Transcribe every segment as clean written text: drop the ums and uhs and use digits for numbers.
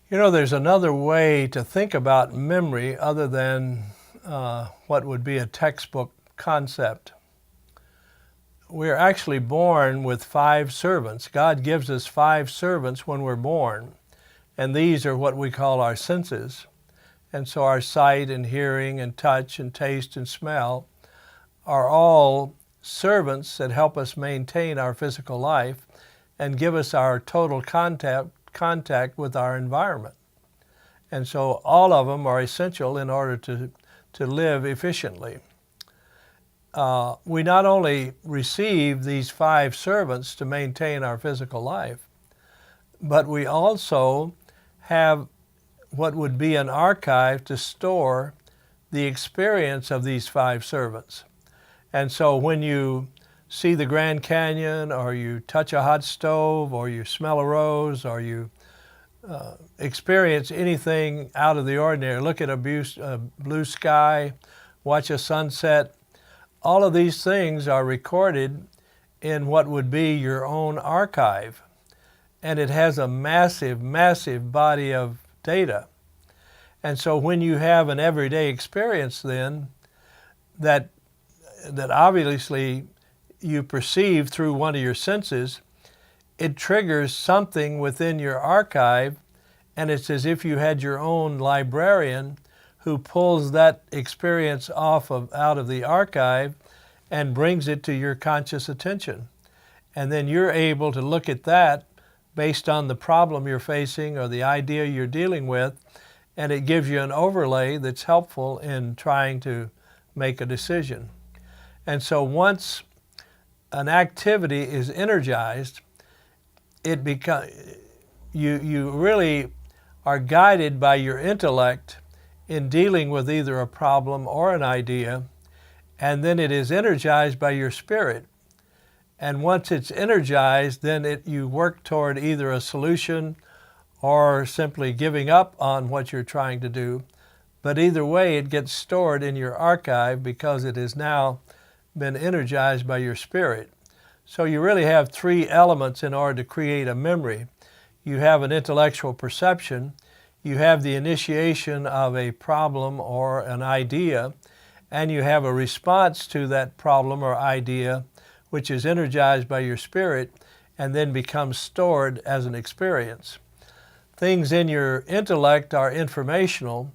You know, there's another way to think about memory other than what would be a textbook concept. We're actually born with 5 servants. God gives us 5 servants when we're born, and these are what we call our senses. And so our sight and hearing and touch and taste and smell are all servants that help us maintain our physical life and give us our total contact with our environment. And so all of them are essential in order to live efficiently. We not only receive these 5 servants to maintain our physical life, but we also have what would be an archive to store the experience of these 5 servants. And so when you see the Grand Canyon, or you touch a hot stove, or you smell a rose, or you experience anything out of the ordinary, look at a blue sky, watch a sunset, all of these things are recorded in what would be your own archive. And it has a massive, massive body of data. And so when you have an everyday experience then that obviously you perceive through one of your senses, it triggers something within your archive, and it's as if you had your own librarian who pulls that experience out of the archive and brings it to your conscious attention. And then you're able to look at that based on the problem you're facing or the idea you're dealing with, and it gives you an overlay that's helpful in trying to make a decision. And so once an activity is energized, you really are guided by your intellect in dealing with either a problem or an idea, and then it is energized by your spirit. And once it's energized, then you work toward either a solution or simply giving up on what you're trying to do. But either way, it gets stored in your archive because it has now been energized by your spirit. So you really have 3 elements in order to create a memory. You have an intellectual perception, you have the initiation of a problem or an idea, and you have a response to that problem or idea, which is energized by your spirit and then becomes stored as an experience. Things in your intellect are informational,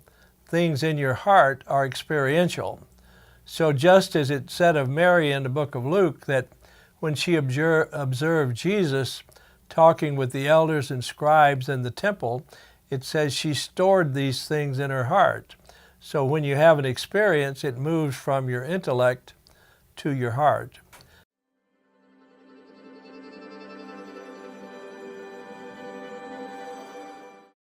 things in your heart are experiential. So just as it said of Mary in the book of Luke that when she observed Jesus talking with the elders and scribes in the temple, it says she stored these things in her heart. So when you have an experience, it moves from your intellect to your heart.